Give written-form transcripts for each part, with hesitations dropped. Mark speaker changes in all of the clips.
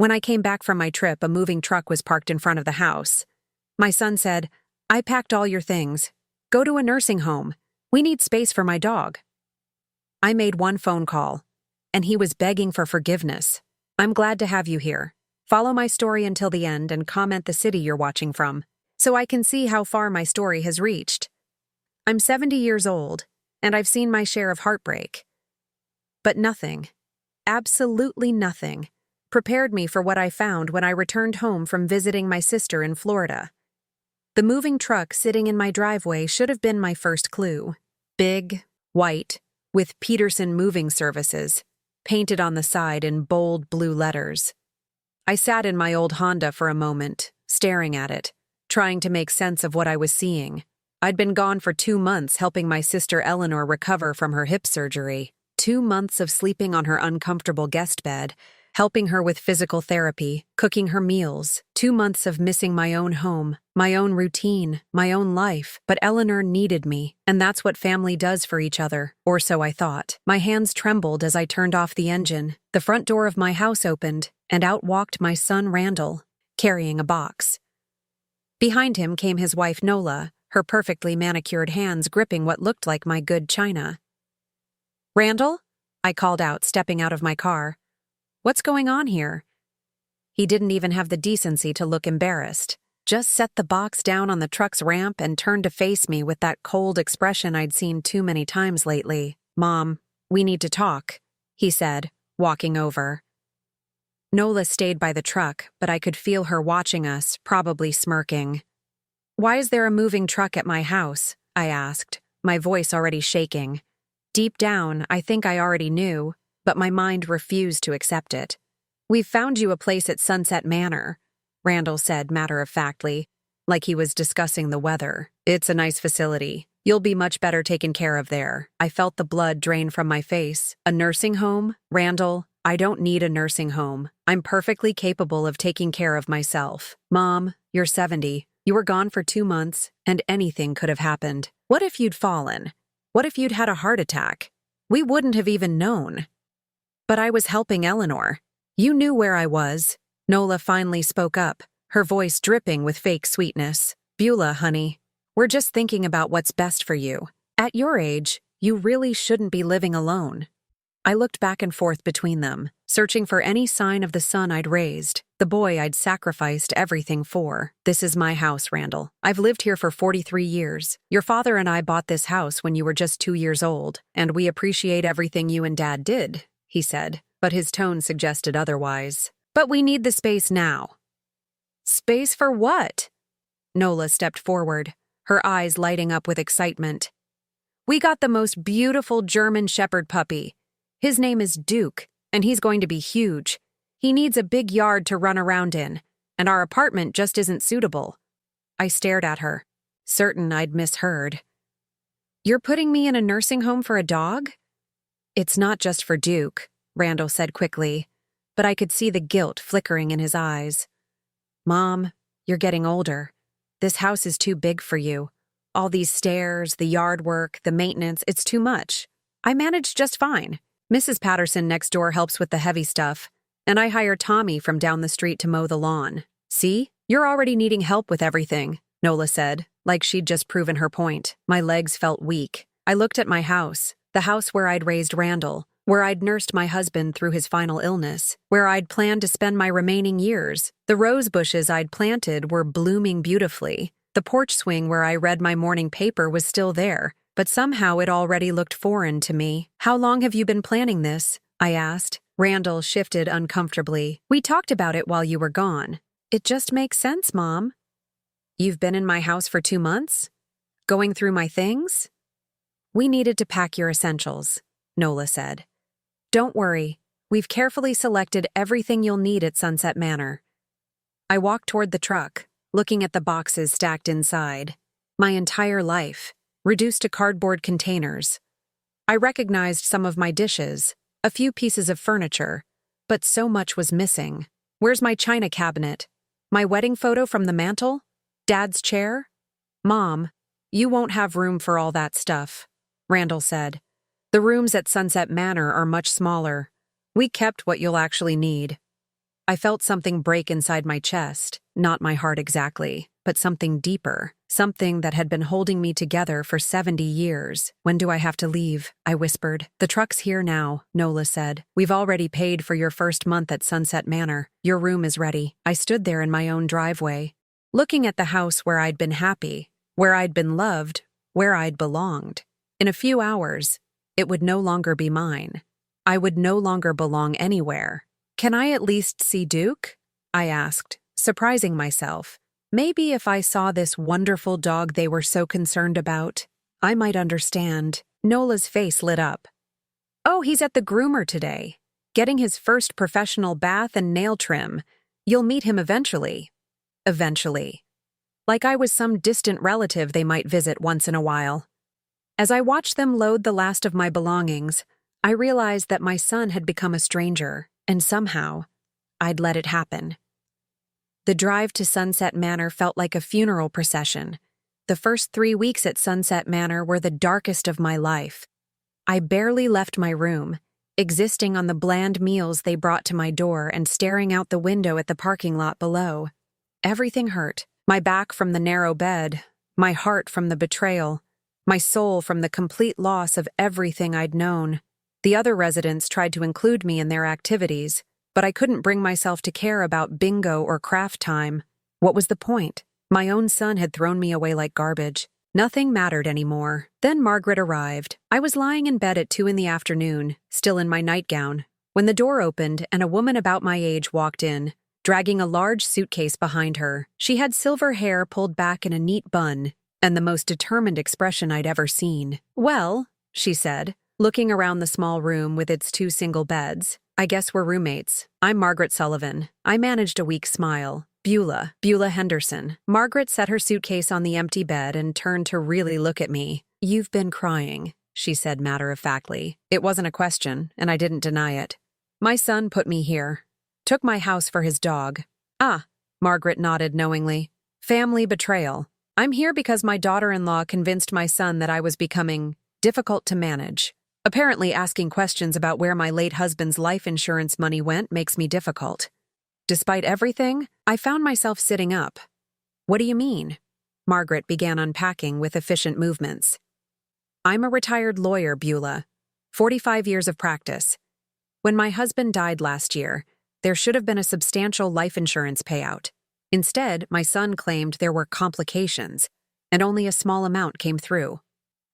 Speaker 1: When I came back from my trip, a moving truck was parked in front of the house. My son said, "I packed all your things. Go to a nursing home. We need space for my dog." I made one phone call, and he was begging for forgiveness. "I'm glad to have you here. Follow my story until the end and comment the city you're watching from, so I can see how far my story has reached. I'm 70 years old, and I've seen my share of heartbreak. But nothing, absolutely nothing, prepared me for what I found when I returned home from visiting my sister in Florida. The moving truck sitting in my driveway should have been my first clue. Big, white, with Peterson Moving Services, painted on the side in bold blue letters. I sat in my old Honda for a moment, staring at it, trying to make sense of what I was seeing. I'd been gone for 2 months helping my sister Eleanor recover from her hip surgery. 2 months of sleeping on her uncomfortable guest bed, helping her with physical therapy, cooking her meals. 2 months of missing my own home, my own routine, my own life. But Eleanor needed me, and that's what family does for each other, or so I thought. My hands trembled as I turned off the engine. The front door of my house opened, and out walked my son Randall, carrying a box. Behind him came his wife Nola, her perfectly manicured hands gripping what looked like my good china. "Randall?" I called out, stepping out of my car. "What's going on here?" He didn't even have the decency to look embarrassed. Just set the box down on the truck's ramp and turned to face me with that cold expression I'd seen too many times lately. "Mom, we need to talk," he said, walking over. Nola stayed by the truck, but I could feel her watching us, probably smirking. "Why is there a moving truck at my house?" I asked, my voice already shaking. Deep down, I think I already knew, but my mind refused to accept it. "We've found you a place at Sunset Manor," Randall said matter-of-factly, like he was discussing the weather. "It's a nice facility. You'll be much better taken care of there." I felt the blood drain from my face. "A nursing home? Randall, I don't need a nursing home. I'm perfectly capable of taking care of myself." "Mom, you're 70. You were gone for 2 months, and anything could have happened. What if you'd fallen? What if you'd had a heart attack? We wouldn't have even known." "But I was helping Eleanor. You knew where I was." Nola finally spoke up, her voice dripping with fake sweetness. "Beulah, honey, we're just thinking about what's best for you. At your age, you really shouldn't be living alone." I looked back and forth between them, searching for any sign of the son I'd raised, the boy I'd sacrificed everything for. "This is my house, Randall. I've lived here for 43 years. Your father and I bought this house when you were just 2 years old, and we appreciate everything you and Dad did," he said, but his tone suggested otherwise. "But we need the space now." "Space for what?" Nola stepped forward, her eyes lighting up with excitement. "We got the most beautiful German Shepherd puppy. His name is Duke, and he's going to be huge. He needs a big yard to run around in, and our apartment just isn't suitable." I stared at her, certain I'd misheard. "You're putting me in a nursing home for a dog?" "It's not just for Duke," Randall said quickly, but I could see the guilt flickering in his eyes. "Mom, you're getting older. This house is too big for you. All these stairs, the yard work, the maintenance, it's too much. I manage just fine. Mrs. Patterson next door helps with the heavy stuff, and I hire Tommy from down the street to mow the lawn." "See, you're already needing help with everything," Nola said, like she'd just proven her point. My legs felt weak. I looked at my house, the house where I'd raised Randall, where I'd nursed my husband through his final illness, where I'd planned to spend my remaining years. The rose bushes I'd planted were blooming beautifully. The porch swing where I read my morning paper was still there, but somehow it already looked foreign to me. "How long have you been planning this?" I asked. Randall shifted uncomfortably. "We talked about it while you were gone." "It just makes sense, Mom." "You've been in my house for 2 months? Going through my things?" "We needed to pack your essentials," Nola said. "Don't worry, we've carefully selected everything you'll need at Sunset Manor." I walked toward the truck, looking at the boxes stacked inside. My entire life, reduced to cardboard containers. I recognized some of my dishes, a few pieces of furniture, but so much was missing. Where's my china cabinet? My wedding photo from the mantel? Dad's chair? "Mom, you won't have room for all that stuff," Randall said. "The rooms at Sunset Manor are much smaller. We kept what you'll actually need." I felt something break inside my chest, not my heart exactly, but something deeper, something that had been holding me together for 70 years. When do I have to leave? I whispered. The truck's here now, Nola said. We've already paid for your first month at Sunset Manor. Your room is ready. I stood there in my own driveway, looking at the house where I'd been happy, where I'd been loved, where I'd belonged. In a few hours, it would no longer be mine. I would no longer belong anywhere. Can I at least see Duke? I asked, surprising myself. Maybe if I saw this wonderful dog they were so concerned about, I might understand. Nola's face lit up. Oh, he's at the groomer today, getting his first professional bath and nail trim. You'll meet him eventually. Eventually. Like I was some distant relative they might visit once in a while. As I watched them load the last of my belongings, I realized that my son had become a stranger, and somehow, I'd let it happen. The drive to Sunset Manor felt like a funeral procession. The first 3 weeks at Sunset Manor were the darkest of my life. I barely left my room, existing on the bland meals they brought to my door and staring out the window at the parking lot below. Everything hurt. My back from the narrow bed, my heart from the betrayal, my soul from the complete loss of everything I'd known. The other residents tried to include me in their activities, but I couldn't bring myself to care about bingo or craft time. What was the point? My own son had thrown me away like garbage. Nothing mattered anymore. Then Margaret arrived. I was lying in bed at 2 in the afternoon, still in my nightgown, when the door opened and a woman about my age walked in, dragging a large suitcase behind her. She had silver hair pulled back in a neat bun, and the most determined expression I'd ever seen. Well, she said, looking around the small room with its 2 single beds, I guess we're roommates. I'm Margaret Sullivan. I managed a weak smile. Beulah Henderson. Margaret set her suitcase on the empty bed and turned to really look at me. You've been crying, she said matter-of-factly. It wasn't a question, and I didn't deny it. My son put me here. Took my house for his dog. Ah, Margaret nodded knowingly. Family betrayal. I'm here because my daughter-in-law convinced my son that I was becoming difficult to manage. Apparently asking questions about where my late husband's life insurance money went makes me difficult. Despite everything, I found myself sitting up. What do you mean? Margaret began unpacking with efficient movements. I'm a retired lawyer, Beulah. 45 years of practice. When my husband died last year, there should have been a substantial life insurance payout. Instead, my son claimed there were complications, and only a small amount came through.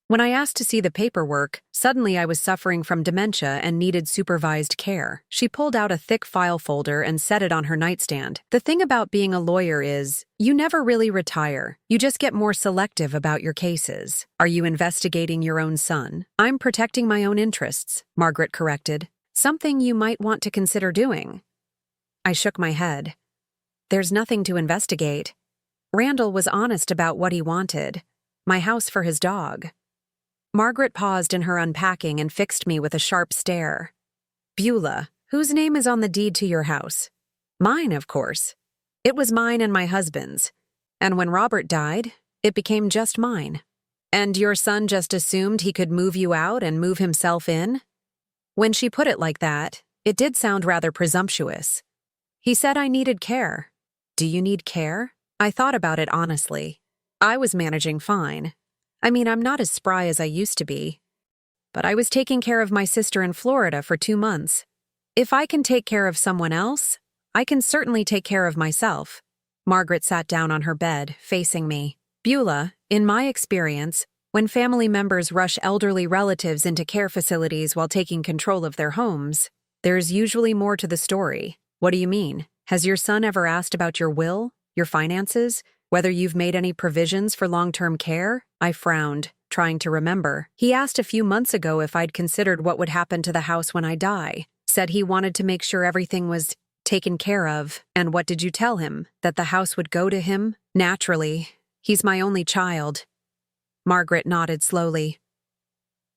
Speaker 1: When I asked to see the paperwork, suddenly I was suffering from dementia and needed supervised care. She pulled out a thick file folder and set it on her nightstand. The thing about being a lawyer is, you never really retire. You just get more selective about your cases. Are you investigating your own son? I'm protecting my own interests, Margaret corrected. Something you might want to consider doing. I shook my head. There's nothing to investigate. Randall was honest about what he wanted. My house for his dog. Margaret paused in her unpacking and fixed me with a sharp stare. Beulah, whose name is on the deed to your house? Mine, of course. It was mine and my husband's. And when Robert died, it became just mine. And your son just assumed he could move you out and move himself in? When she put it like that, it did sound rather presumptuous. He said I needed care. Do you need care? I thought about it honestly. I was managing fine. I mean, I'm not as spry as I used to be. But I was taking care of my sister in Florida for 2 months. If I can take care of someone else, I can certainly take care of myself. Margaret sat down on her bed, facing me. Beulah, in my experience, when family members rush elderly relatives into care facilities while taking control of their homes, there's usually more to the story. What do you mean? Has your son ever asked about your will, your finances, whether you've made any provisions for long-term care? I frowned, trying to remember. He asked a few months ago if I'd considered what would happen to the house when I die. Said he wanted to make sure everything was taken care of. And what did you tell him? That the house would go to him? Naturally. He's my only child. Margaret nodded slowly.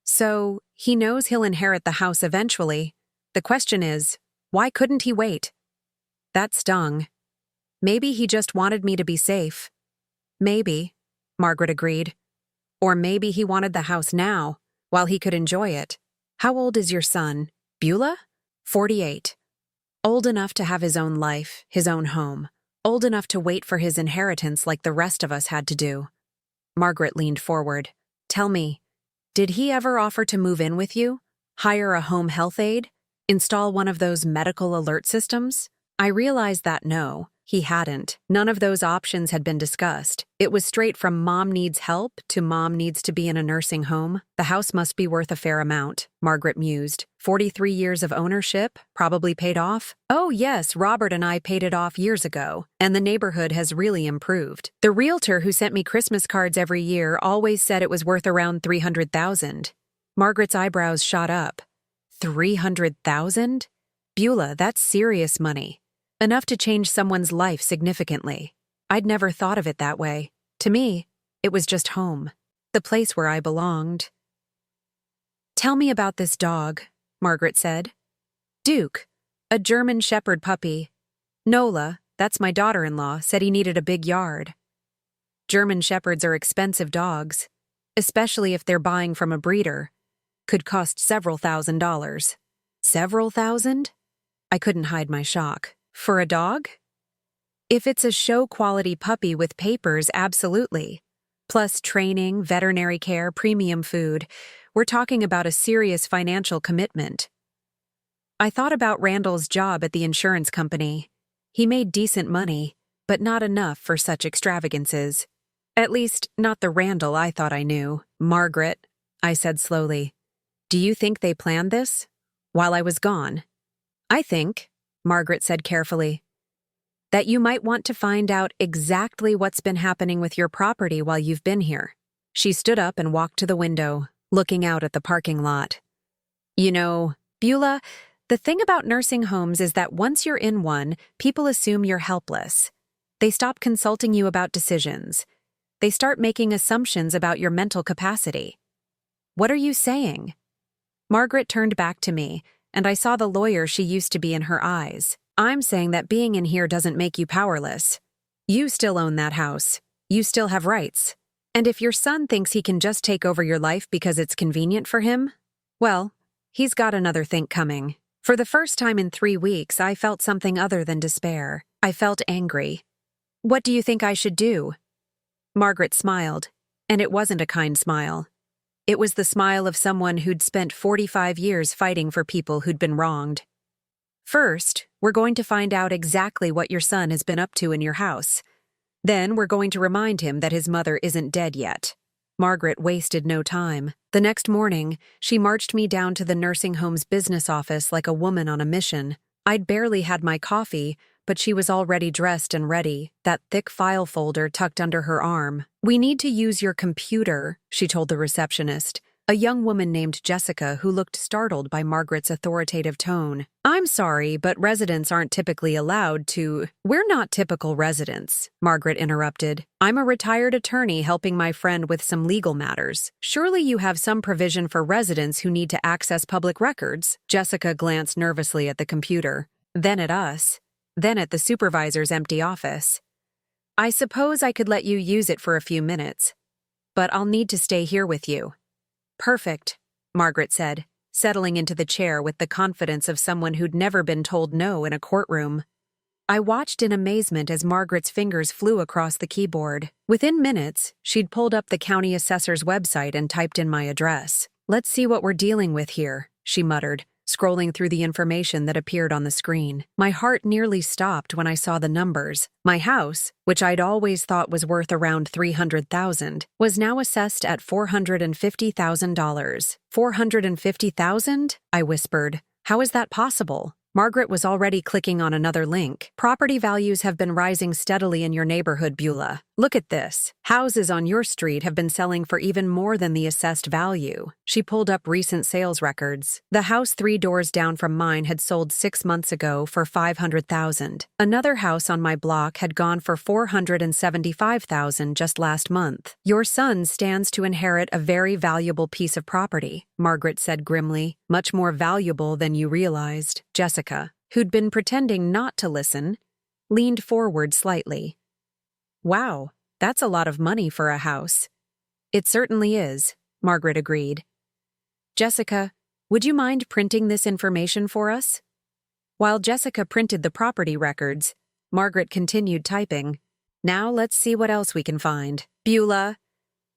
Speaker 1: So, he knows he'll inherit the house eventually. The question is, why couldn't he wait? That stung. Maybe he just wanted me to be safe. Maybe, Margaret agreed. Or maybe he wanted the house now, while he could enjoy it. How old is your son? Beulah? 48. Old enough to have his own life, his own home. Old enough to wait for his inheritance like the rest of us had to do. Margaret leaned forward. Tell me, did he ever offer to move in with you? Hire a home health aide? Install one of those medical alert systems? I realized that no, he hadn't. None of those options had been discussed. It was straight from mom needs help to mom needs to be in a nursing home. The house must be worth a fair amount, Margaret mused. 43 years of ownership, probably paid off. Oh yes, Robert and I paid it off years ago, and the neighborhood has really improved. The realtor who sent me Christmas cards every year always said it was worth around $300,000. Margaret's eyebrows shot up. $300,000? Beulah, that's serious money. Enough to change someone's life significantly. I'd never thought of it that way. To me, it was just home, the place where I belonged. Tell me about this dog, Margaret said. Duke, a German Shepherd puppy. Nola, that's my daughter-in-law, said he needed a big yard. German Shepherds are expensive dogs, especially if they're buying from a breeder. Could cost several $1,000s. Several thousand? I couldn't hide my shock. For a dog? If it's a show-quality puppy with papers, absolutely. Plus training, veterinary care, premium food. We're talking about a serious financial commitment. I thought about Randall's job at the insurance company. He made decent money, but not enough for such extravagances. At least, not the Randall I thought I knew. Margaret, I said slowly. Do you think they planned this? While I was gone? I think, Margaret said carefully, that you might want to find out exactly what's been happening with your property while you've been here. She stood up and walked to the window, looking out at the parking lot. You know, Beulah, the thing about nursing homes is that once you're in one, people assume you're helpless. They stop consulting you about decisions. They start making assumptions about your mental capacity. What are you saying? Margaret turned back to me, and I saw the lawyer she used to be in her eyes. I'm saying that being in here doesn't make you powerless. You still own that house. You still have rights. And if your son thinks he can just take over your life because it's convenient for him, well, he's got another think coming. For the first time in 3 weeks, I felt something other than despair. I felt angry. What do you think I should do? Margaret smiled, and it wasn't a kind smile. It was the smile of someone who'd spent 45 years fighting for people who'd been wronged. First, we're going to find out exactly what your son has been up to in your house. Then we're going to remind him that his mother isn't dead yet. Margaret wasted no time. The next morning, she marched me down to the nursing home's business office like a woman on a mission. I'd barely had my coffee, but she was already dressed and ready, that thick file folder tucked under her arm. We need to use your computer, she told the receptionist, a young woman named Jessica who looked startled by Margaret's authoritative tone. I'm sorry, but residents aren't typically allowed to— We're not typical residents, Margaret interrupted. I'm a retired attorney helping my friend with some legal matters. Surely you have some provision for residents who need to access public records? Jessica glanced nervously at the computer, then at us. Then at the supervisor's empty office. I suppose I could let you use it for a few minutes, but I'll need to stay here with you. Perfect, Margaret said, settling into the chair with the confidence of someone who'd never been told no in a courtroom. I watched in amazement as Margaret's fingers flew across the keyboard. Within minutes, she'd pulled up the county assessor's website and typed in my address. Let's see what we're dealing with here, she muttered, scrolling through the information that appeared on the screen. My heart nearly stopped when I saw the numbers. My house, which I'd always thought was worth around $300,000, was now assessed at $450,000. $450,000? I whispered. How is that possible? Margaret was already clicking on another link. Property values have been rising steadily in your neighborhood, Beulah. Look at this. Houses on your street have been selling for even more than the assessed value. She pulled up recent sales records. The house 3 doors down from mine had sold 6 months ago for $500,000. Another house on my block had gone for $475,000 just last month. Your son stands to inherit a very valuable piece of property, Margaret said grimly. Much more valuable than you realized. Jessica, who'd been pretending not to listen, leaned forward slightly. Wow, that's a lot of money for a house. It certainly is, Margaret agreed. Jessica, would you mind printing this information for us? While Jessica printed the property records, Margaret continued typing. Now let's see what else we can find. Beulah,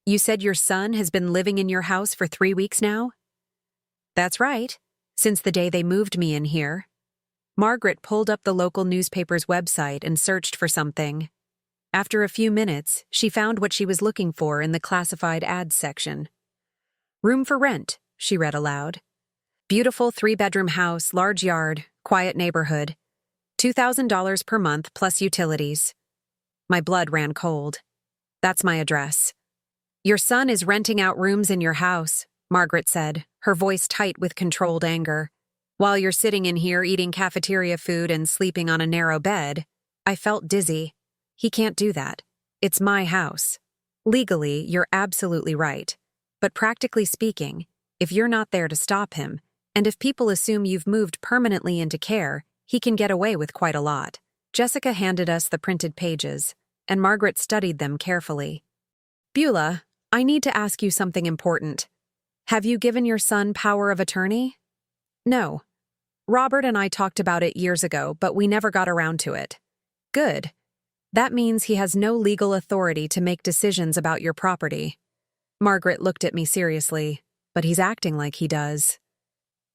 Speaker 1: you said your son has been living in your house for 3 weeks now? That's right, since the day they moved me in here. Margaret pulled up the local newspaper's website and searched for something. After a few minutes, she found what she was looking for in the classified ads section. Room for rent, she read aloud. Beautiful 3-bedroom house, large yard, quiet neighborhood. $2,000 per month plus utilities. My blood ran cold. That's my address. Your son is renting out rooms in your house, Margaret said, her voice tight with controlled anger. While you're sitting in here eating cafeteria food and sleeping on a narrow bed. I felt dizzy. He can't do that. It's my house. Legally, you're absolutely right. But practically speaking, if you're not there to stop him, and if people assume you've moved permanently into care, he can get away with quite a lot. Jessica handed us the printed pages, and Margaret studied them carefully. Beulah, I need to ask you something important. Have you given your son power of attorney? No. Robert and I talked about it years ago, but we never got around to it. Good. That means he has no legal authority to make decisions about your property. Margaret looked at me seriously, but he's acting like he does.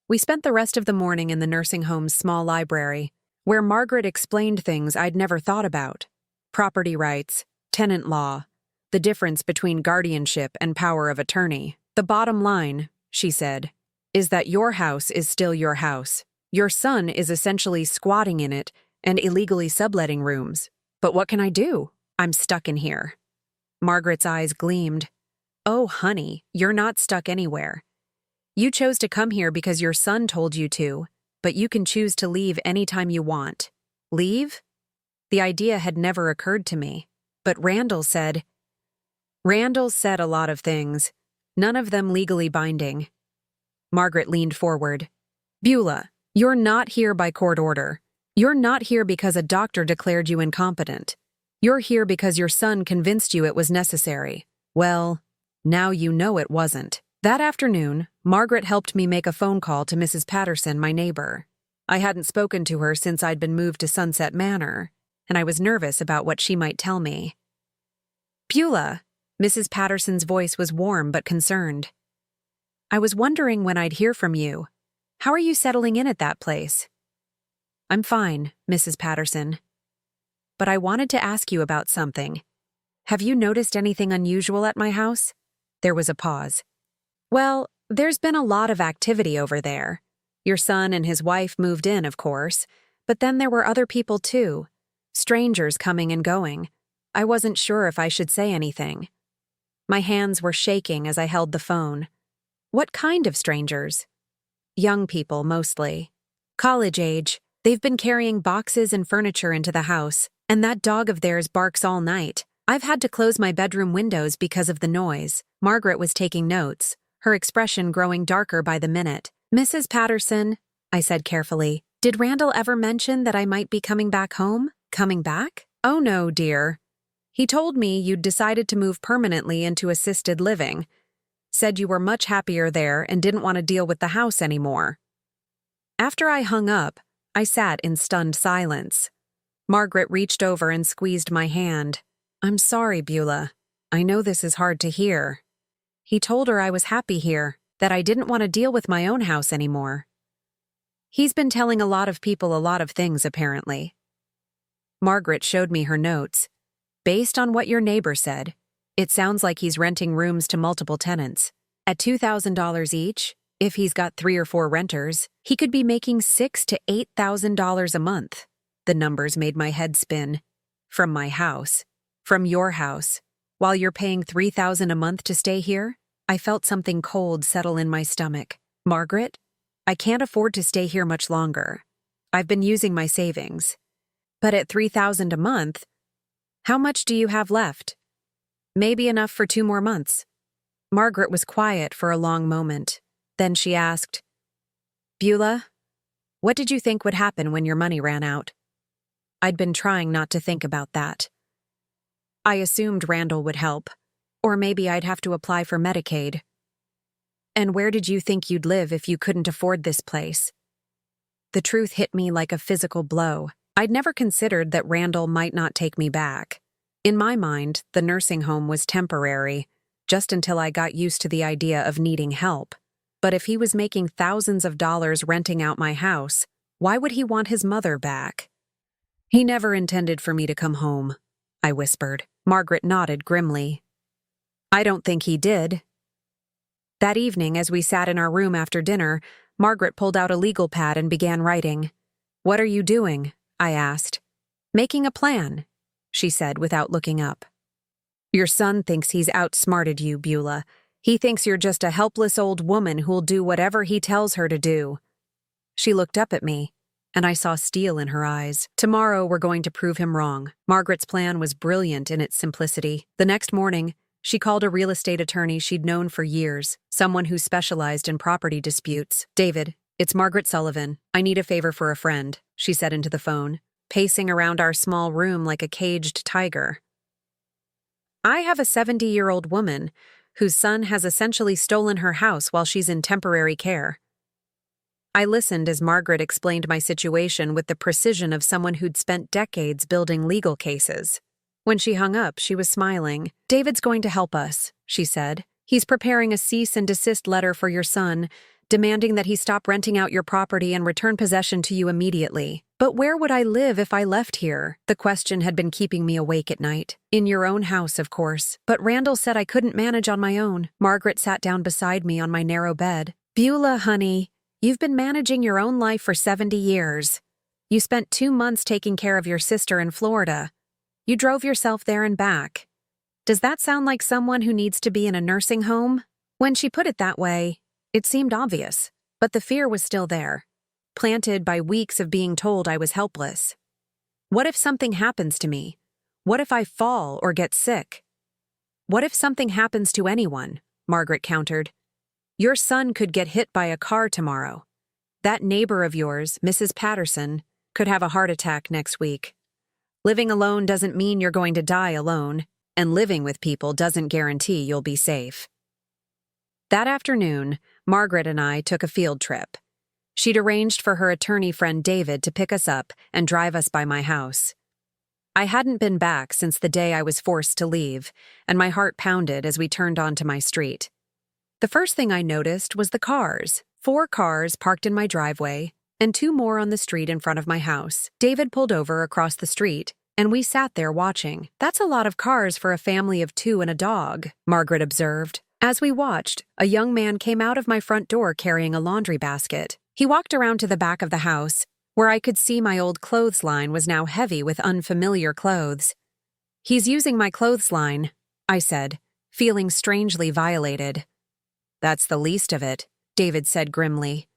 Speaker 1: We spent the rest of the morning in the nursing home's small library, where Margaret explained things I'd never thought about. Property rights, tenant law, the difference between guardianship and power of attorney. The bottom line, she said, is that your house is still your house. Your son is essentially squatting in it and illegally subletting rooms. But what can I do? I'm stuck in here. Margaret's eyes gleamed. Oh, honey, you're not stuck anywhere. You chose to come here because your son told you to, but you can choose to leave anytime you want. Leave? The idea had never occurred to me, but Randall said a lot of things, none of them legally binding. Margaret leaned forward. Beulah, you're not here by court order. You're not here because a doctor declared you incompetent. You're here because your son convinced you it was necessary. Well, now you know it wasn't. That afternoon, Margaret helped me make a phone call to Mrs. Patterson, my neighbor. I hadn't spoken to her since I'd been moved to Sunset Manor, and I was nervous about what she might tell me. Beulah, Mrs. Patterson's voice was warm but concerned. I was wondering when I'd hear from you. How are you settling in at that place? I'm fine, Mrs. Patterson. But I wanted to ask you about something. Have you noticed anything unusual at my house? There was a pause. Well, there's been a lot of activity over there. Your son and his wife moved in, of course, but then there were other people too. Strangers coming and going. I wasn't sure if I should say anything. My hands were shaking as I held the phone. What kind of strangers? Young people, mostly. College age. They've been carrying boxes and furniture into the house, and that dog of theirs barks all night. I've had to close my bedroom windows because of the noise. Margaret was taking notes, her expression growing darker by the minute. Mrs. Patterson, I said carefully, did Randall ever mention that I might be coming back home? Coming back? Oh no, dear. He told me you'd decided to move permanently into assisted living. Said you were much happier there and didn't want to deal with the house anymore. After I hung up, I sat in stunned silence. Margaret reached over and squeezed my hand. I'm sorry, Beulah. I know this is hard to hear. He told her I was happy here, that I didn't want to deal with my own house anymore. He's been telling a lot of people a lot of things, apparently. Margaret showed me her notes. Based on what your neighbor said, it sounds like he's renting rooms to multiple tenants. At $2,000 each, if he's got 3 or 4 renters, he could be making $6,000 to $8,000 a month. The numbers made my head spin. From my house. From your house. While you're paying $3,000 a month to stay here, I felt something cold settle in my stomach. Margaret, I can't afford to stay here much longer. I've been using my savings. But at $3,000 a month, how much do you have left? Maybe enough for 2 more months. Margaret was quiet for a long moment. Then she asked, Beulah, what did you think would happen when your money ran out? I'd been trying not to think about that. I assumed Randall would help, or maybe I'd have to apply for Medicaid. And where did you think you'd live if you couldn't afford this place? The truth hit me like a physical blow. I'd never considered that Randall might not take me back. In my mind, the nursing home was temporary, just until I got used to the idea of needing help. But if he was making thousands of dollars renting out my house, why would he want his mother back? He never intended for me to come home, I whispered. Margaret nodded grimly. I don't think he did. That evening, as we sat in our room after dinner, Margaret pulled out a legal pad and began writing. What are you doing? I asked. Making a plan, she said without looking up. Your son thinks he's outsmarted you, Beulah. He thinks you're just a helpless old woman who'll do whatever he tells her to do. She looked up at me, and I saw steel in her eyes. Tomorrow we're going to prove him wrong. Margaret's plan was brilliant in its simplicity. The next morning, she called a real estate attorney she'd known for years, someone who specialized in property disputes. David, it's Margaret Sullivan. I need a favor for a friend, she said into the phone, pacing around our small room like a caged tiger. I have a 70-year-old woman whose son has essentially stolen her house while she's in temporary care. I listened as Margaret explained my situation with the precision of someone who'd spent decades building legal cases. When she hung up, she was smiling. David's going to help us, she said. He's preparing a cease and desist letter for your son, demanding that he stop renting out your property and return possession to you immediately. But where would I live if I left here? The question had been keeping me awake at night. In your own house, of course. But Randall said I couldn't manage on my own. Margaret sat down beside me on my narrow bed. Beulah, honey, you've been managing your own life for 70 years. You spent 2 months taking care of your sister in Florida. You drove yourself there and back. Does that sound like someone who needs to be in a nursing home? When she put it that way, it seemed obvious, but the fear was still there, planted by weeks of being told I was helpless. What if something happens to me? What if I fall or get sick? What if something happens to anyone? Margaret countered. Your son could get hit by a car tomorrow. That neighbor of yours, Mrs. Patterson, could have a heart attack next week. Living alone doesn't mean you're going to die alone, and living with people doesn't guarantee you'll be safe. That afternoon, Margaret and I took a field trip. She'd arranged for her attorney friend David to pick us up and drive us by my house. I hadn't been back since the day I was forced to leave, and my heart pounded as we turned onto my street. The first thing I noticed was the cars. 4 cars parked in my driveway, and 2 more on the street in front of my house. David pulled over across the street, and we sat there watching. That's a lot of cars for a family of 2 and a dog, Margaret observed. As we watched, a young man came out of my front door carrying a laundry basket. He walked around to the back of the house, where I could see my old clothesline was now heavy with unfamiliar clothes. He's using my clothesline, I said, feeling strangely violated. That's the least of it, David said grimly.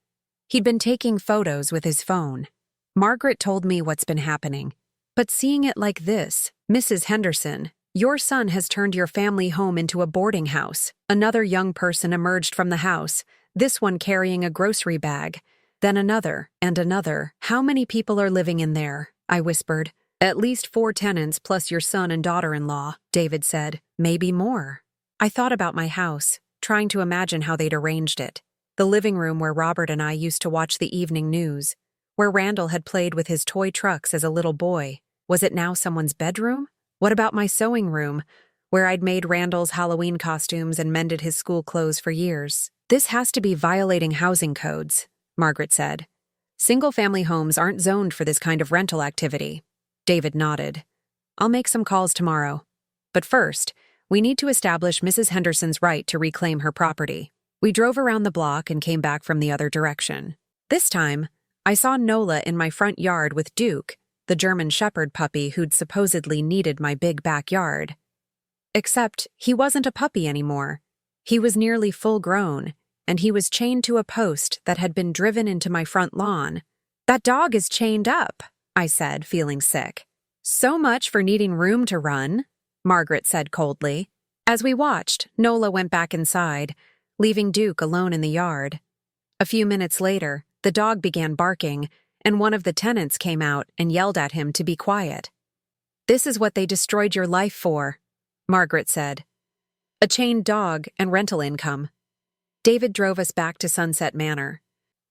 Speaker 1: He'd been taking photos with his phone. Margaret told me what's been happening. But seeing it like this, Mrs. Henderson, your son has turned your family home into a boarding house. Another young person emerged from the house, this one carrying a grocery bag. Then another, and another. How many people are living in there? I whispered. At least 4 tenants plus your son and daughter-in-law, David said. Maybe more. I thought about my house, trying to imagine how they'd arranged it. The living room where Robert and I used to watch the evening news, where Randall had played with his toy trucks as a little boy. Was it now someone's bedroom? What about my sewing room, where I'd made Randall's Halloween costumes and mended his school clothes for years? This has to be violating housing codes, Margaret said. Single-family homes aren't zoned for this kind of rental activity. David nodded. I'll make some calls tomorrow. But first, we need to establish Mrs. Henderson's right to reclaim her property. We drove around the block and came back from the other direction. This time, I saw Nola in my front yard with Duke, the German Shepherd puppy who'd supposedly needed my big backyard. Except he wasn't a puppy anymore. He was nearly full-grown, and he was chained to a post that had been driven into my front lawn. That dog is chained up, I said, feeling sick. So much for needing room to run, Margaret said coldly. As we watched, Nola went back inside, leaving Duke alone in the yard. A few minutes later, the dog began barking, and one of the tenants came out and yelled at him to be quiet. This is what they destroyed your life for, Margaret said. A chained dog and rental income. David drove us back to Sunset Manor.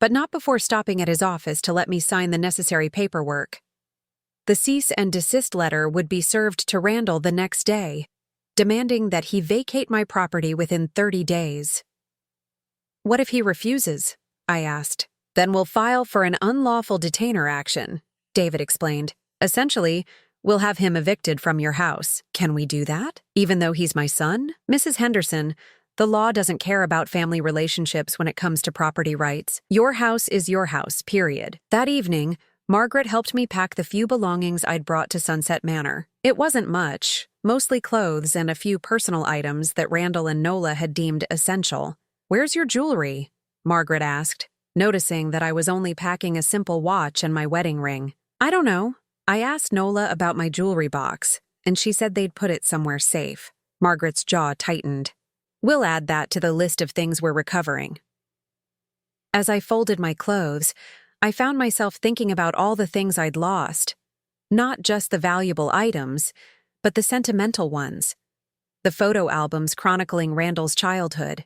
Speaker 1: but not before stopping at his office to let me sign the necessary paperwork. The cease and desist letter would be served to Randall the next day, demanding that he vacate my property within 30 days. "What if he refuses?" I asked. "Then we'll file for an unlawful detainer action," David explained. "Essentially, we'll have him evicted from your house." "Can we do that? Even though he's my son?" "Mrs. Henderson, the law doesn't care about family relationships when it comes to property rights. Your house is your house, period." That evening, Margaret helped me pack the few belongings I'd brought to Sunset Manor. It wasn't much, mostly clothes and a few personal items that Randall and Nola had deemed essential. "Where's your jewelry?" Margaret asked, noticing that I was only packing a simple watch and my wedding ring. "I don't know. I asked Nola about my jewelry box, and she said they'd put it somewhere safe." Margaret's jaw tightened. "We'll add that to the list of things we're recovering." As I folded my clothes, I found myself thinking about all the things I'd lost. Not just the valuable items, but the sentimental ones. The photo albums chronicling Randall's childhood,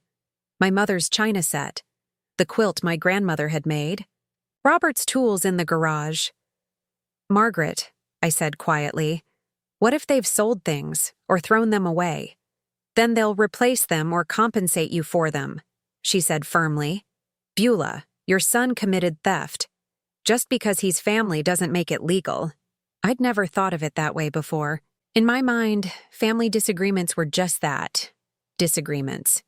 Speaker 1: my mother's china set, the quilt my grandmother had made, Robert's tools in the garage. "Margaret," I said quietly, "what if they've sold things or thrown them away? Then they'll replace them or compensate you for them," she said firmly. "Beulah, your son committed theft. Just because he's family doesn't make it legal." I'd never thought of it that way before. In my mind, family disagreements were just that, disagreements.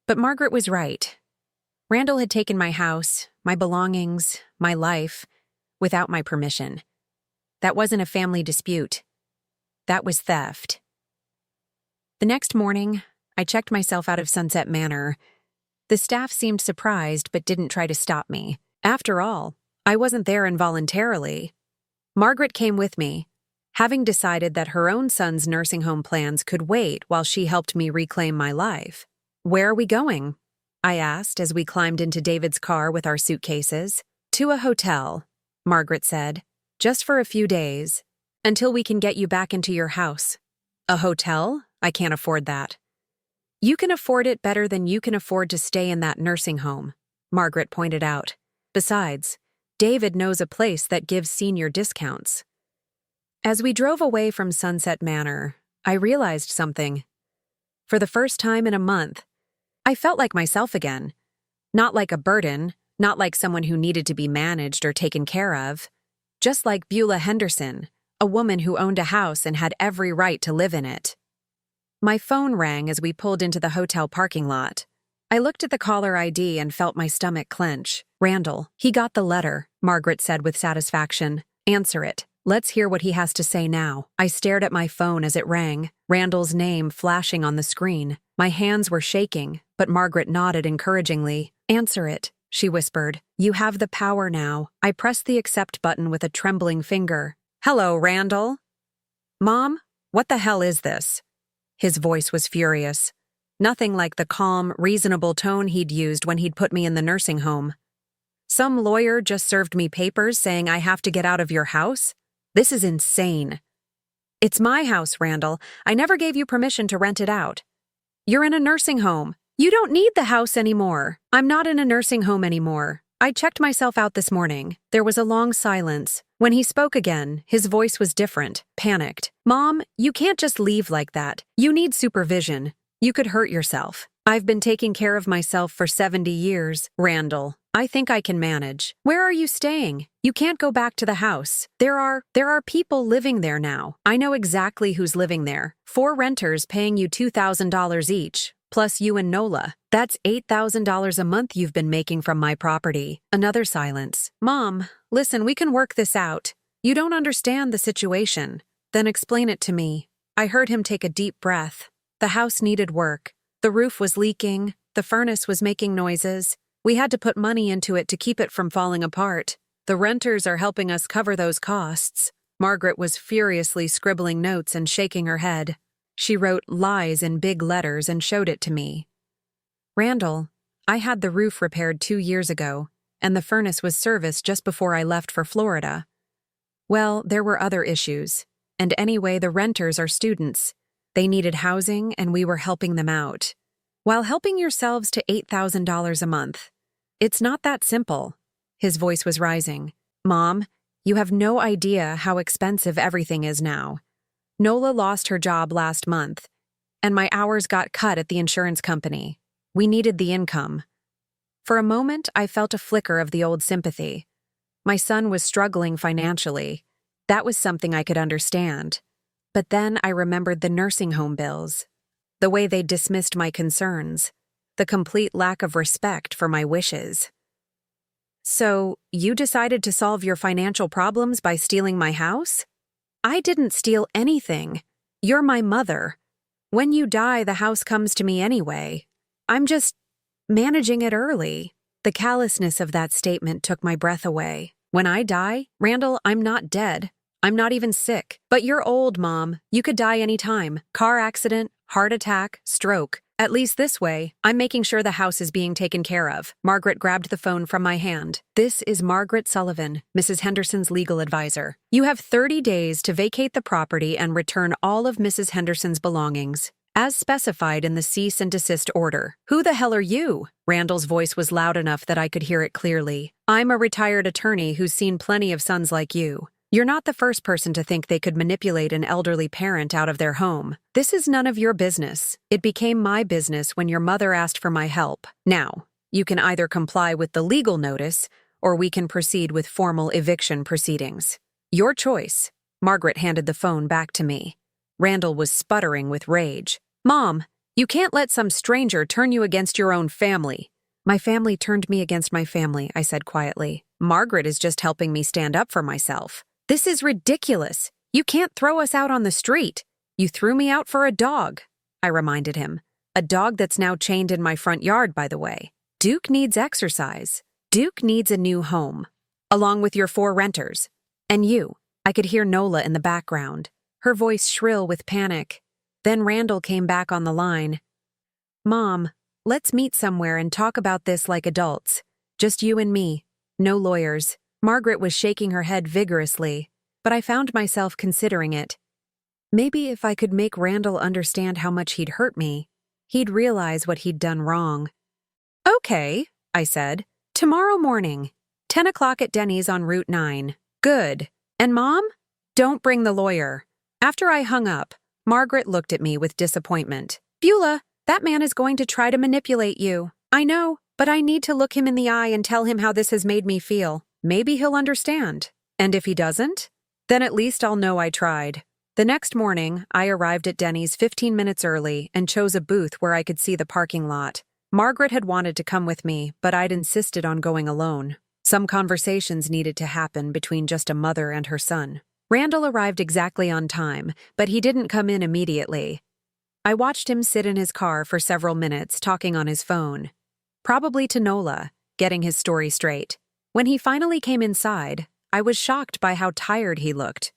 Speaker 1: But Margaret was right. Randall had taken my house, my belongings, my life, without my permission. That wasn't a family dispute. That was theft. The next morning, I checked myself out of Sunset Manor. The staff seemed surprised but didn't try to stop me. After all, I wasn't there involuntarily. Margaret came with me, having decided that her own son's nursing home plans could wait while she helped me reclaim my life. "Where are we going?" I asked as we climbed into David's car with our suitcases. "To a hotel," Margaret said. "Just for a few days, until we can get you back into your house." "A hotel? I can't afford that." "You can afford it better than you can afford to stay in that nursing home," Margaret pointed out. "Besides, David knows a place that gives senior discounts." As we drove away from Sunset Manor, I realized something. For the first time in a month, I felt like myself again. Not like a burden, not like someone who needed to be managed or taken care of. Just like Beulah Henderson, a woman who owned a house and had every right to live in it. My phone rang as we pulled into the hotel parking lot. I looked at the caller ID and felt my stomach clench. "Randall, he got the letter," Margaret said with satisfaction. "Answer it. Let's hear what he has to say now." I stared at my phone as it rang, Randall's name flashing on the screen. My hands were shaking, but Margaret nodded encouragingly. "Answer it," she whispered. "You have the power now." I pressed the accept button with a trembling finger. "Hello, Randall." "Mom, what the hell is this?" His voice was furious. Nothing like the calm, reasonable tone he'd used when he'd put me in the nursing home. "Some lawyer just served me papers saying I have to get out of your house? This is insane." "It's my house, Randall. I never gave you permission to rent it out. You're in a nursing home. You don't need the house anymore." "I'm not in a nursing home anymore. I checked myself out this morning." There was a long silence. When he spoke again, his voice was different, panicked. "Mom, you can't just leave like that. You need supervision. You could hurt yourself." "I've been taking care of myself for 70 years, Randall. I think I can manage." "Where are you staying? You can't go back to the house. There are people living there now. I know exactly who's living there. 4 renters paying you $2,000 each, plus you and Nola. That's $8,000 a month you've been making from my property." Another silence. "Mom, listen, we can work this out. You don't understand the situation." "Then explain it to me." I heard him take a deep breath. The house needed work. The roof was leaking. The furnace was making noises. We had to put money into it to keep it from falling apart. The renters are helping us cover those costs. Margaret was furiously scribbling notes and shaking her head. She wrote lies in big letters and showed it to me. "Randall, I had the roof repaired 2 years ago, and the furnace was serviced just before I left for Florida. Well, there were other issues. And anyway, the renters are students. They needed housing, and we were helping them out. While helping yourselves to $8,000 a month. It's not that simple. His voice was rising. Mom, you have no idea how expensive everything is now. Nola lost her job last month, and my hours got cut at the insurance company. We needed the income. For a moment, I felt a flicker of the old sympathy. My son was struggling financially. That was something I could understand. But then I remembered the nursing home bills, the way they dismissed my concerns, the complete lack of respect for my wishes. So, you decided to solve your financial problems by stealing my house? I didn't steal anything. You're my mother. When you die, the house comes to me anyway. I'm just managing it early. The callousness of that statement took my breath away. When I die, Randall, I'm not dead. I'm not even sick. But you're old, Mom. You could die any time. Car accident, heart attack, stroke. At least this way, I'm making sure the house is being taken care of. Margaret grabbed the phone from my hand. This is Margaret Sullivan, Mrs. Henderson's legal advisor. You have 30 days to vacate the property and return all of Mrs. Henderson's belongings, as specified in the cease and desist order. Who the hell are you? Randall's voice was loud enough that I could hear it clearly. I'm a retired attorney who's seen plenty of sons like you. You're not the first person to think they could manipulate an elderly parent out of their home. This is none of your business. It became my business when your mother asked for my help. Now, you can either comply with the legal notice, or we can proceed with formal eviction proceedings. Your choice. Margaret handed the phone back to me. Randall was sputtering with rage. Mom, you can't let some stranger turn you against your own family. My family turned me against my family, I said quietly. Margaret is just helping me stand up for myself. This is ridiculous. You can't throw us out on the street. You threw me out for a dog, I reminded him. A dog that's now chained in my front yard, by the way. Duke needs exercise. Duke needs a new home, along with your 4 renters. And you. I could hear Nola in the background, her voice shrill with panic. Then Randall came back on the line. Mom, let's meet somewhere and talk about this like adults. Just you and me. No lawyers. Margaret was shaking her head vigorously, but I found myself considering it. Maybe if I could make Randall understand how much he'd hurt me, he'd realize what he'd done wrong. Okay, I said. Tomorrow morning, 10 o'clock at Denny's on Route 9. Good. And Mom? Don't bring the lawyer. After I hung up, Margaret looked at me with disappointment. Beulah, that man is going to try to manipulate you. I know, but I need to look him in the eye and tell him how this has made me feel. Maybe he'll understand. And if he doesn't, then at least I'll know I tried. The next morning, I arrived at Denny's 15 minutes early and chose a booth where I could see the parking lot. Margaret had wanted to come with me, but I'd insisted on going alone. Some conversations needed to happen between just a mother and her son. Randall arrived exactly on time, but he didn't come in immediately. I watched him sit in his car for several minutes talking on his phone, probably to Nola, getting his story straight. When he finally came inside, I was shocked by how tired he looked.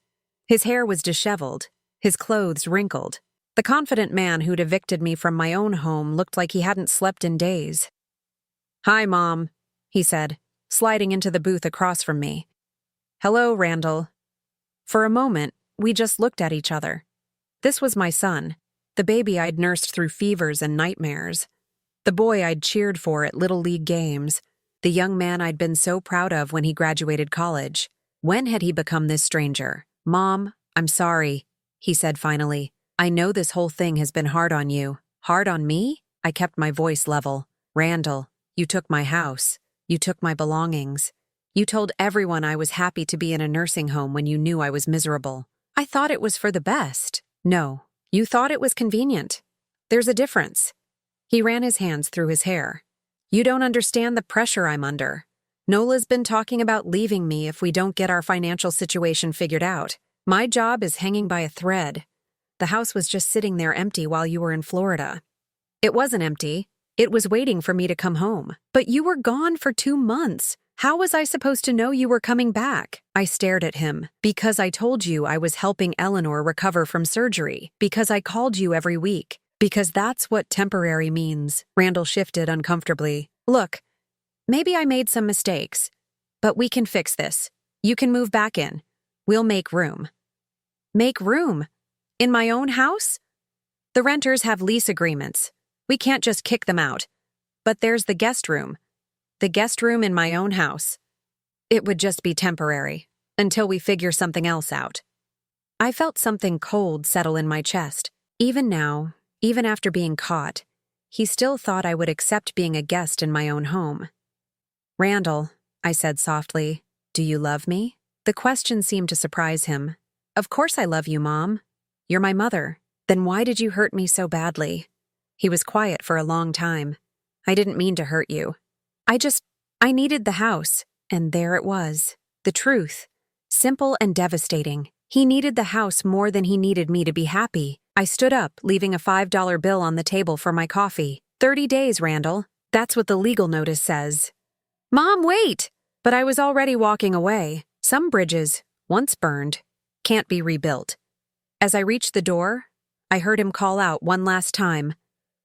Speaker 1: His hair was disheveled, his clothes wrinkled. The confident man who'd evicted me from my own home looked like he hadn't slept in days. Hi, Mom, he said, sliding into the booth across from me. Hello, Randall. For a moment, we just looked at each other. This was my son, the baby I'd nursed through fevers and nightmares, the boy I'd cheered for at Little League games, the young man I'd been so proud of when he graduated college. When had he become this stranger? Mom, I'm sorry, he said finally. I know this whole thing has been hard on you. Hard on me? I kept my voice level. Randall, you took my house. You took my belongings. You told everyone I was happy to be in a nursing home when you knew I was miserable. I thought it was for the best. No, you thought it was convenient. There's a difference. He ran his hands through his hair. You don't understand the pressure I'm under. Nola's been talking about leaving me if we don't get our financial situation figured out. My job is hanging by a thread. The house was just sitting there empty while you were in Florida. It wasn't empty. It was waiting for me to come home. But you were gone for 2 months. How was I supposed to know you were coming back? I stared at him. Because I told you I was helping Eleanor recover from surgery. Because I called you every week. Because that's what temporary means. Randall shifted uncomfortably. Look, maybe I made some mistakes, but we can fix this. You can move back in. We'll make room. Make room? In my own house? The renters have lease agreements. We can't just kick them out. But there's the guest room. The guest room in my own house. It would just be temporary, until we figure something else out. I felt something cold settle in my chest. Even now, even after being caught, he still thought I would accept being a guest in my own home. "Randall," I said softly, "do you love me?" The question seemed to surprise him. "Of course I love you, Mom. You're my mother. Then why did you hurt me so badly?" He was quiet for a long time. "I didn't mean to hurt you. I needed the house." And there it was. The truth. Simple and devastating. He needed the house more than he needed me to be happy. I stood up, leaving a $5 bill on the table for my coffee. 30 days, Randall. That's what the legal notice says. "Mom, wait!" But I was already walking away. Some bridges, once burned, can't be rebuilt. As I reached the door, I heard him call out one last time,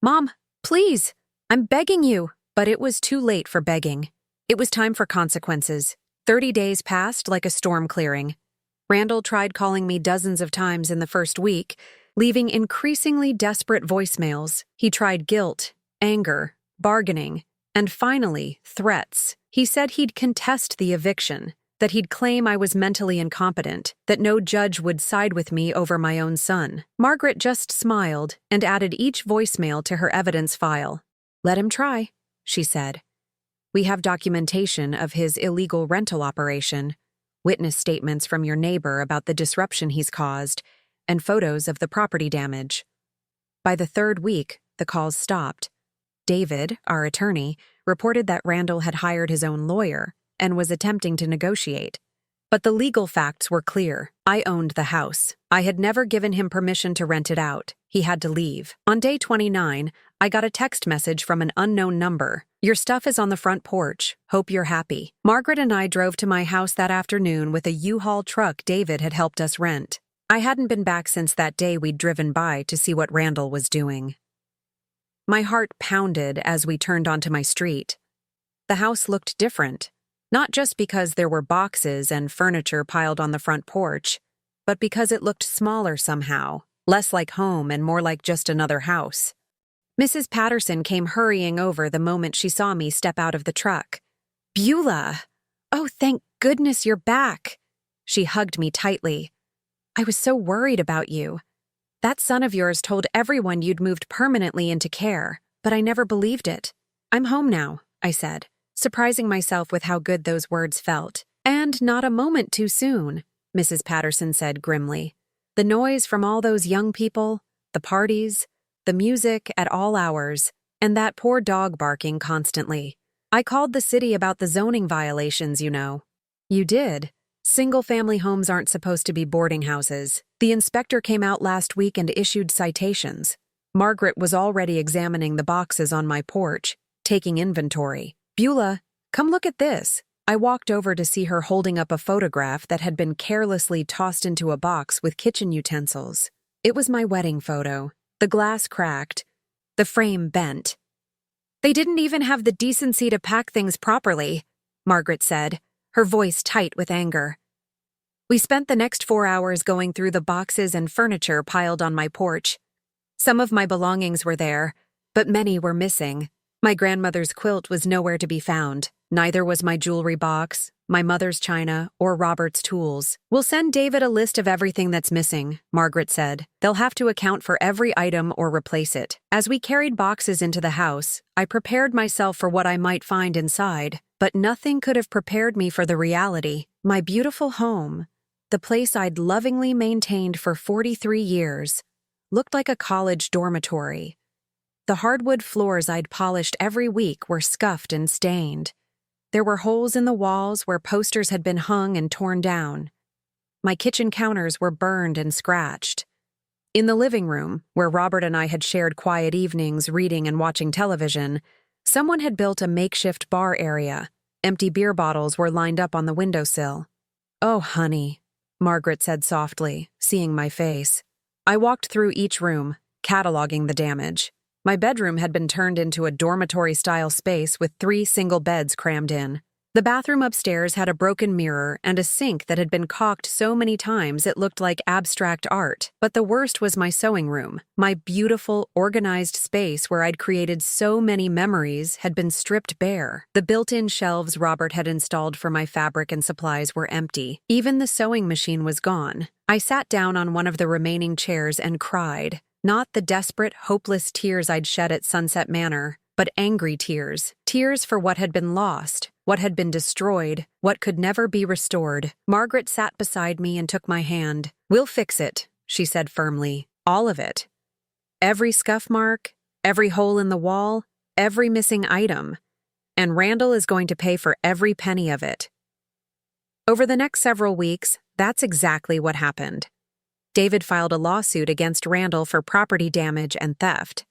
Speaker 1: "Mom, please, I'm begging you." But it was too late for begging. It was time for consequences. 30 days passed like a storm clearing. Randall tried calling me dozens of times in the first week, leaving increasingly desperate voicemails. He tried guilt, anger, bargaining, and finally, threats. He said he'd contest the eviction, that he'd claim I was mentally incompetent, that no judge would side with me over my own son. Margaret just smiled and added each voicemail to her evidence file. "Let him try," she said. "We have documentation of his illegal rental operation, witness statements from your neighbor about the disruption he's caused, and photos of the property damage." By the third week, the calls stopped. David, our attorney, reported that Randall had hired his own lawyer and was attempting to negotiate. But the legal facts were clear. I owned the house. I had never given him permission to rent it out. He had to leave. On day 29, I got a text message from an unknown number. "Your stuff is on the front porch. Hope you're happy." Margaret and I drove to my house that afternoon with a U-Haul truck David had helped us rent. I hadn't been back since that day we'd driven by to see what Randall was doing. My heart pounded as we turned onto my street. The house looked different. Not just because there were boxes and furniture piled on the front porch, but because it looked smaller somehow, less like home and more like just another house. Mrs. Patterson came hurrying over the moment she saw me step out of the truck. "Beulah! Oh, thank goodness you're back!" She hugged me tightly. "I was so worried about you. That son of yours told everyone you'd moved permanently into care, but I never believed it." "I'm home now," I said, surprising myself with how good those words felt. "And not a moment too soon," Mrs. Patterson said grimly. "The noise from all those young people, the parties, the music at all hours, and that poor dog barking constantly. I called the city about the zoning violations, you know." "You did? Single-family homes aren't supposed to be boarding houses. The inspector came out last week and issued citations." Margaret was already examining the boxes on my porch, taking inventory. "Beulah, come look at this." I walked over to see her holding up a photograph that had been carelessly tossed into a box with kitchen utensils. It was my wedding photo. The glass cracked. The frame bent. "They didn't even have the decency to pack things properly," Margaret said, her voice tight with anger. We spent the next 4 hours going through the boxes and furniture piled on my porch. Some of my belongings were there, but many were missing. My grandmother's quilt was nowhere to be found. Neither was my jewelry box, my mother's china, or Robert's tools. "We'll send David a list of everything that's missing," Margaret said. "They'll have to account for every item or replace it." As we carried boxes into the house, I prepared myself for what I might find inside, but nothing could have prepared me for the reality. My beautiful home, the place I'd lovingly maintained for 43 years, looked like a college dormitory. The hardwood floors I'd polished every week were scuffed and stained. There were holes in the walls where posters had been hung and torn down. My kitchen counters were burned and scratched. In the living room, where Robert and I had shared quiet evenings reading and watching television, someone had built a makeshift bar area. Empty beer bottles were lined up on the windowsill. "Oh, honey," Margaret said softly, seeing my face. I walked through each room, cataloging the damage. My bedroom had been turned into a dormitory-style space with 3 single beds crammed in. The bathroom upstairs had a broken mirror and a sink that had been caulked so many times it looked like abstract art. But the worst was my sewing room. My beautiful, organized space where I'd created so many memories had been stripped bare. The built-in shelves Robert had installed for my fabric and supplies were empty. Even the sewing machine was gone. I sat down on one of the remaining chairs and cried. Not the desperate, hopeless tears I'd shed at Sunset Manor, but angry tears. Tears for what had been lost, what had been destroyed, what could never be restored. Margaret sat beside me and took my hand. "We'll fix it," she said firmly. "All of it. Every scuff mark, every hole in the wall, every missing item. And Randall is going to pay for every penny of it." Over the next several weeks, that's exactly what happened. David filed a lawsuit against Randall for property damage and theft.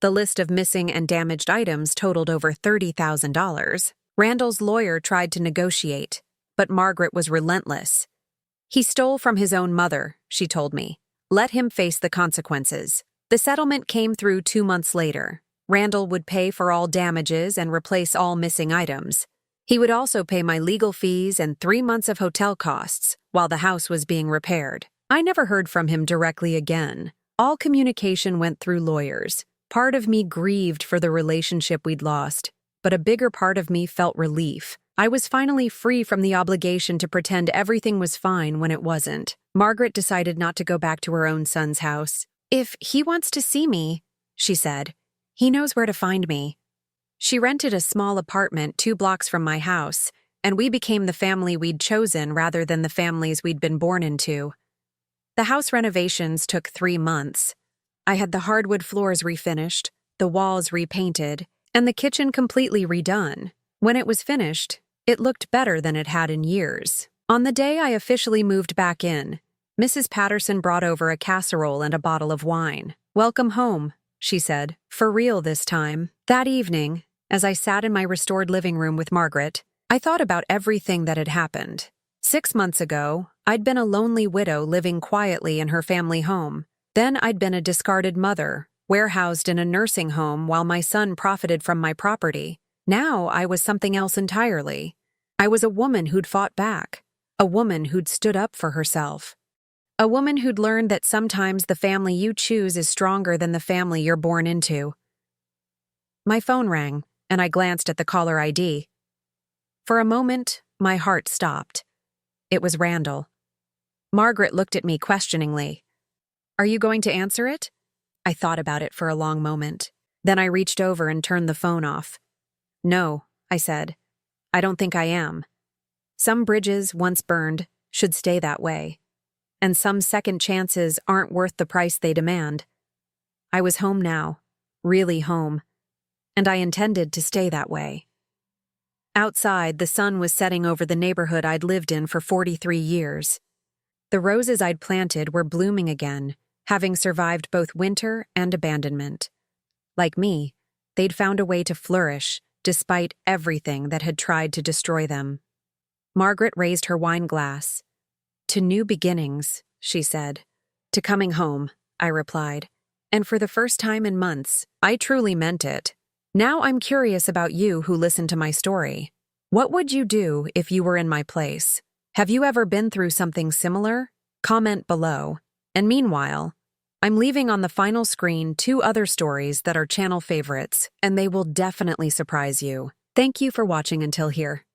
Speaker 1: The list of missing and damaged items totaled over $30,000. Randall's lawyer tried to negotiate, but Margaret was relentless. "He stole from his own mother," she told me. "Let him face the consequences." The settlement came through 2 months later. Randall would pay for all damages and replace all missing items. He would also pay my legal fees and 3 months of hotel costs while the house was being repaired. I never heard from him directly again. All communication went through lawyers. Part of me grieved for the relationship we'd lost, but a bigger part of me felt relief. I was finally free from the obligation to pretend everything was fine when it wasn't. Margaret decided not to go back to her own son's house. "If he wants to see me," she said, "he knows where to find me." She rented a small apartment 2 blocks from my house, and we became the family we'd chosen rather than the families we'd been born into. The house renovations took 3 months. I had the hardwood floors refinished, the walls repainted, and the kitchen completely redone. When it was finished, it looked better than it had in years. On the day I officially moved back in, Mrs. Patterson brought over a casserole and a bottle of wine. "Welcome home," she said, for real this time. That evening, as I sat in my restored living room with Margaret, I thought about everything that had happened. 6 months ago, I'd been a lonely widow living quietly in her family home. Then I'd been a discarded mother, warehoused in a nursing home while my son profited from my property. Now I was something else entirely. I was a woman who'd fought back, a woman who'd stood up for herself, a woman who'd learned that sometimes the family you choose is stronger than the family you're born into. My phone rang, and I glanced at the caller ID. For a moment, my heart stopped. It was Randall. Margaret looked at me questioningly. "Are you going to answer it?" I thought about it for a long moment. Then I reached over and turned the phone off. "No," I said. "I don't think I am. Some bridges, once burned, should stay that way. And some second chances aren't worth the price they demand." I was home now, really home. And I intended to stay that way. Outside, the sun was setting over the neighborhood I'd lived in for 43 years. The roses I'd planted were blooming again, having survived both winter and abandonment. Like me, they'd found a way to flourish, despite everything that had tried to destroy them. Margaret raised her wine glass. "To new beginnings," she said. "To coming home," I replied. And for the first time in months, I truly meant it. Now I'm curious about you who listened to my story. What would you do if you were in my place? Have you ever been through something similar? Comment below. And meanwhile, I'm leaving on the final screen 2 other stories that are channel favorites, and they will definitely surprise you. Thank you for watching until here.